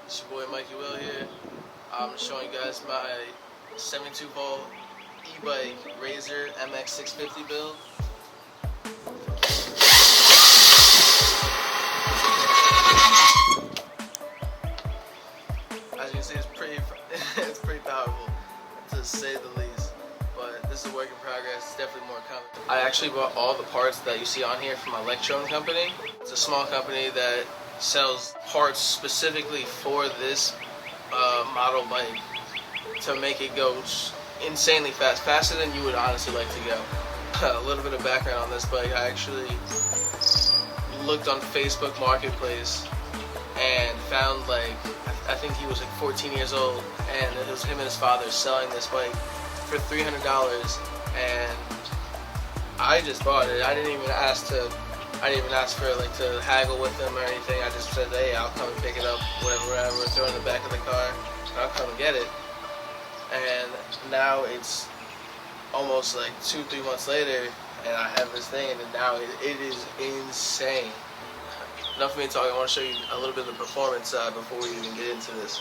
It's your boy Mikey Will here. I'm showing you guys my 72 volt e-bike Razor MX650 build. As you can see, it's pretty powerful, to say the least. But this is a work in progress. It's definitely more coming. I actually bought all the parts that you see on here from Electro&Co company. It's a small company that sells parts specifically for this model bike to make it go insanely fast, faster than you would honestly like to go. A little bit of background on this bike: I actually looked on Facebook Marketplace and found, like, I think he was like 14 years old, and it was him and his father selling this bike for $300, and I just bought it. I didn't even ask for like to haggle with them or anything. I just said, hey, I'll come and pick it up, whatever, throw it in the back of the car, and I'll come and get it. And now it's almost like 2-3 months later, and I have this thing, and now it is insane. Enough of me talking. I want to show you a little bit of the performance side before we even get into this.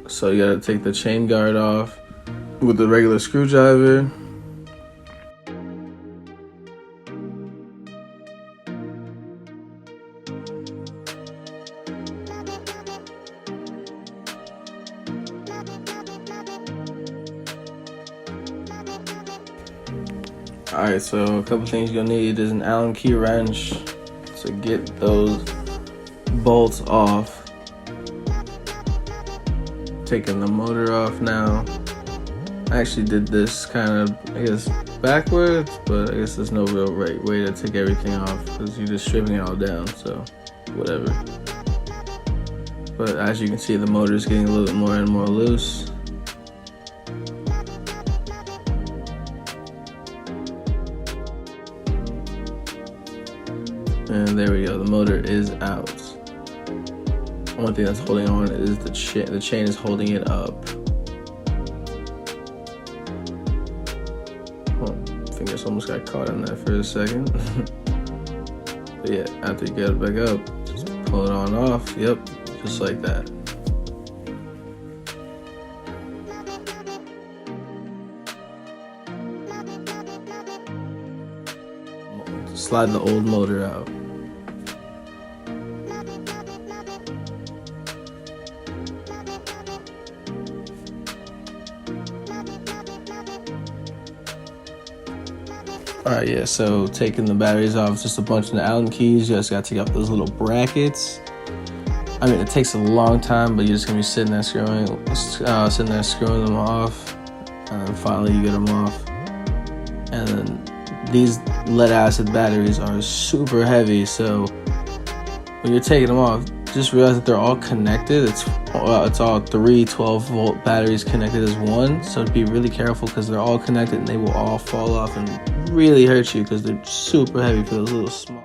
So you gotta take the chain guard off with the regular screwdriver. Alright, so a couple things you'll need is an Allen key wrench to get those bolts off. Taking the motor off now. I actually did this kind of, I guess, backwards, but I guess there's no real right way to take everything off because you're just stripping it all down, so whatever. But as you can see, the motor is getting a little bit more and more loose. And there we go, the motor is out. One thing that's holding on is the chain. The chain is holding it up. Oh, fingers almost got caught in that for a second. But yeah, after you get it back up, just pull it on off. Yep, just like that. Slide the old motor out. Alright, yeah, so taking the batteries off, just a bunch of the Allen keys. You just gotta take off those little brackets. I mean, it takes a long time, but you're just gonna be sitting there screwing them off, and then finally you get them off. And then these lead acid batteries are super heavy, so when you're taking them off, just realize that they're all connected. It's all 3 12-volt batteries connected as one, so be really careful because they're all connected and they will all fall off and really hurt you because they're super heavy for those little small.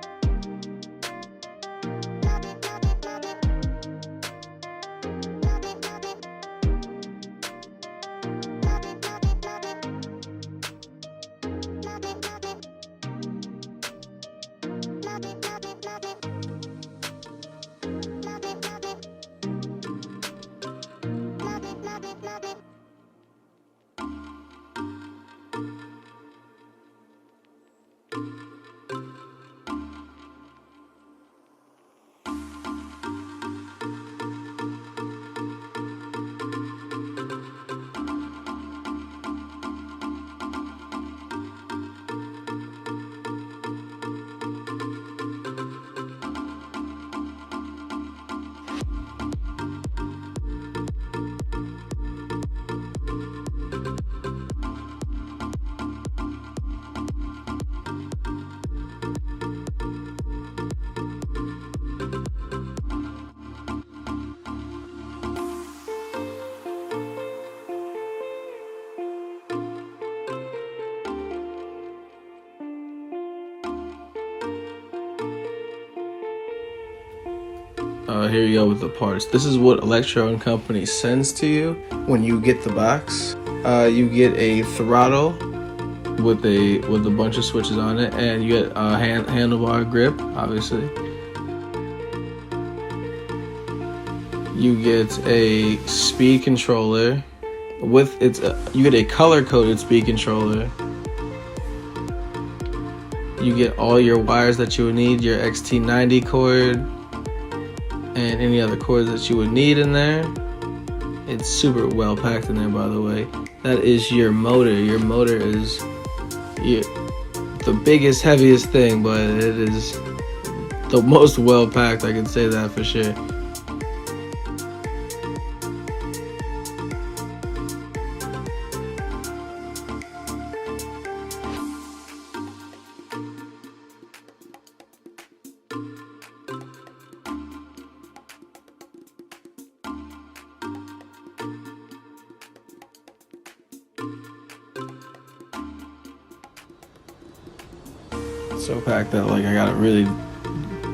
here you go with the parts. This is what Electro&Co sends to you when you get the box. You get a throttle with a bunch of switches on it, and you get a handlebar grip, obviously. You get a speed controller with you get a color-coded speed controller. You get all your wires that you would need, your XT90 cord, and any other cords that you would need in there. It's super well packed in there, by the way. That is your motor. Your motor is the biggest, heaviest thing, but it is the most well packed, I can say that for sure. So packed that like I gotta really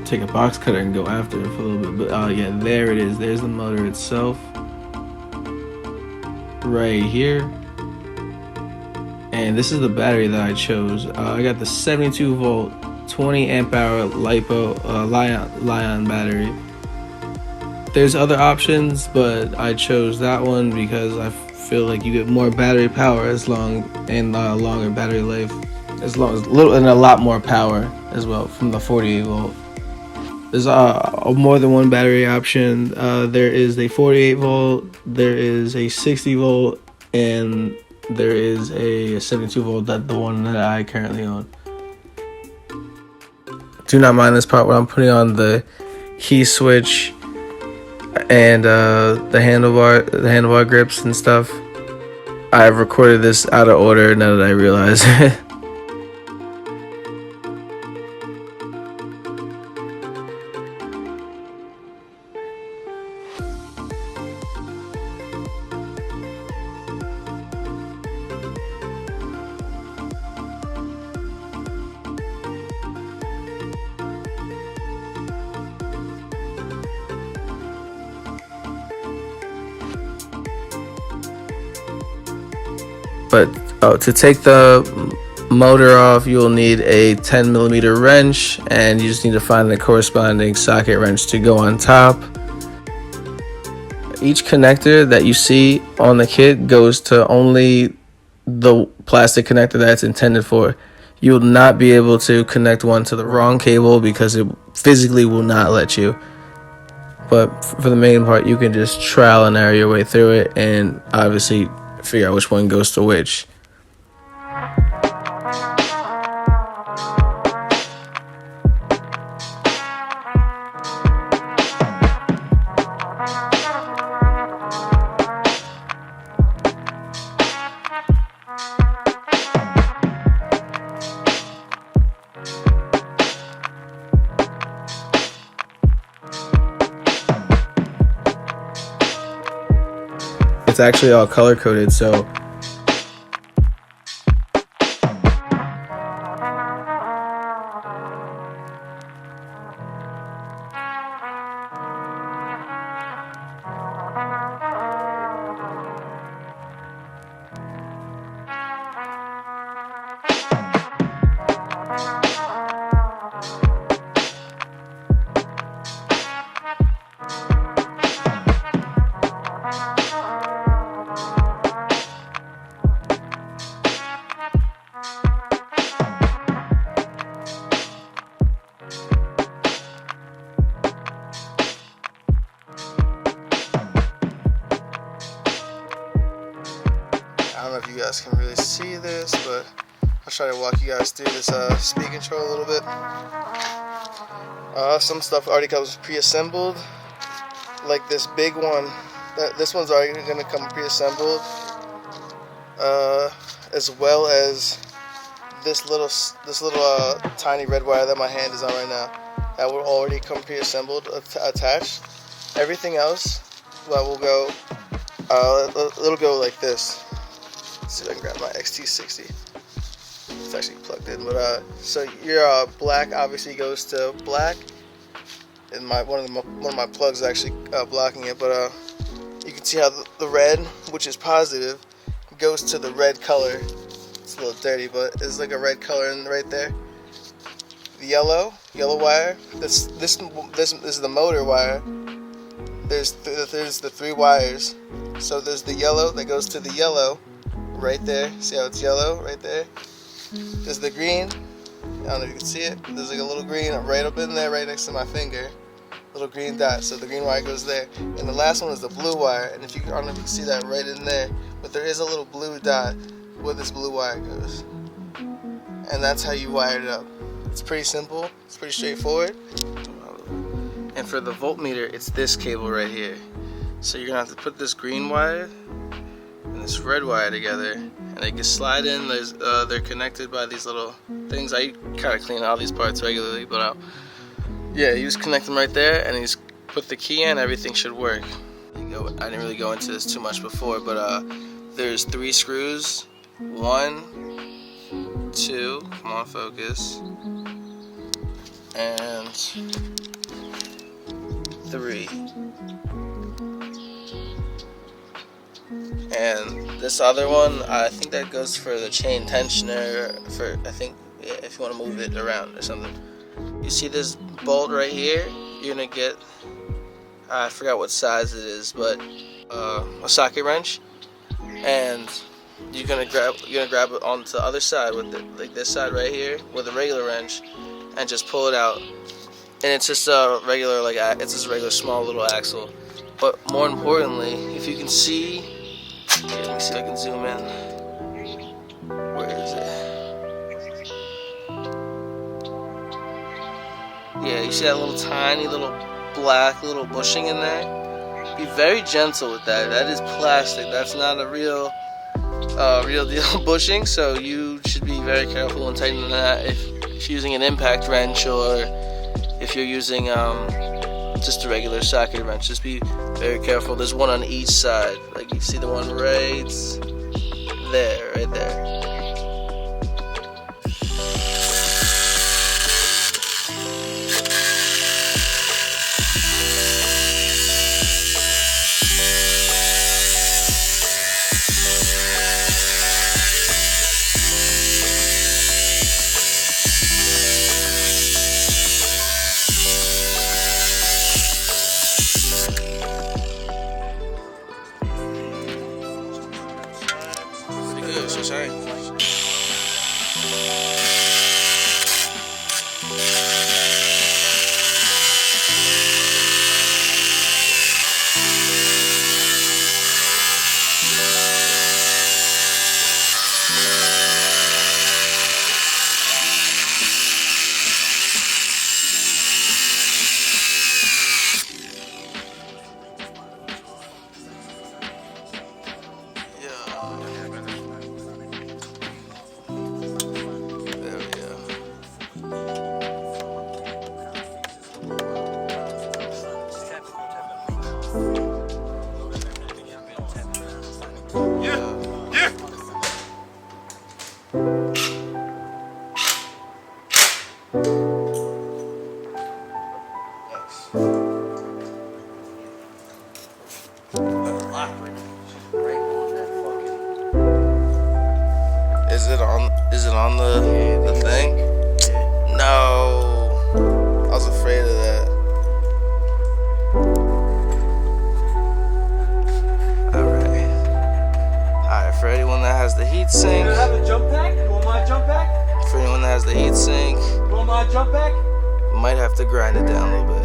take a box cutter and go after it for a little bit. But yeah, there it is. There's the motor itself right here. And this is the battery that I chose. I got the 72 volt 20 amp hour LiQWYD battery. There's other options, but I chose that one because I feel like you get more battery power longer battery life, as long as and a lot more power as well from the 48 volt. There's more than one battery option. There is a 48 volt, there is a 60 volt, and there is a 72 volt, the one that I currently own. Do not mind this part where I'm putting on the key switch and the handlebar grips and stuff. I've recorded this out of order now that I realize. But to take the motor off, you'll need a 10mm wrench, and you just need to find the corresponding socket wrench to go on top. Each connector that you see on the kit goes to only the plastic connector that it's intended for. You'll not be able to connect one to the wrong cable because it physically will not let you. But for the main part, you can just trial and error your way through it and obviously figure out which one goes to which. It's actually all color coded, so I don't know if you guys can really see this, but I'll try to walk you guys through this speed control a little bit. Some stuff already comes pre-assembled, like this big one. This one's already going to come pre-assembled, as well as this little tiny red wire that my hand is on right now. That will already come pre-assembled, attached. Everything else, well, will go. It'll go like this. Let's see if I can grab my XT60. It's actually plugged in, but so your black obviously goes to black. and one of my plugs is actually blocking it. But you can see how the red, which is positive, goes to the red color. It's a little dirty, but it's like a red color in right there. The yellow wire. This is the motor wire. There's the 3 wires. So there's the yellow that goes to the yellow right there. See how it's yellow right there? There's the green. I don't know if you can see it. There's like a little green right up in there, right next to my finger. Little green dot. So the green wire goes there. And the last one is the blue wire. And if you, I don't know if you can see that right in there, but there is a little blue dot where this blue wire goes. And that's how you wire it up. It's pretty simple. It's pretty straightforward. And for the voltmeter, it's this cable right here. So you're gonna have to put this green wire and this red wire together, and they can slide in. They're connected by these little things. I kind of clean all these parts regularly, but yeah, you just connect them right there, and you just put the key in. Everything should work. I didn't really go into this too much before, but there's 3 screws. 1, 2. Come on, focus. And 3. And this other one, I think that goes for the chain tensioner, for, I think, yeah, if you want to move it around or something. You see this bolt right here? You're gonna get, I forgot what size it is, but a socket wrench, and you're gonna grab it onto the other side with it, like this side right here, with a regular wrench, and just pull it out. And it's just a regular, like, it's just a regular small little axle. But more importantly, if you can see, yeah, let me see if I can zoom in. Where is it? Yeah, you see that little tiny little black little bushing in there? Be very gentle with that. That is plastic. That's not a real deal bushing. So you should be very careful when tightening that. If you're using an impact wrench, or if you're using just a regular socket wrench, just be very careful. There's one on each side. Like you see the one right there, right there. Sorry. Is it on the thing? No, I was afraid of that. Alright, for anyone that has the heat sink. Do you have a jump pack? You want my jump pack? For anyone that has the heat sink. You want my jump pack? You might have to grind it down a little bit.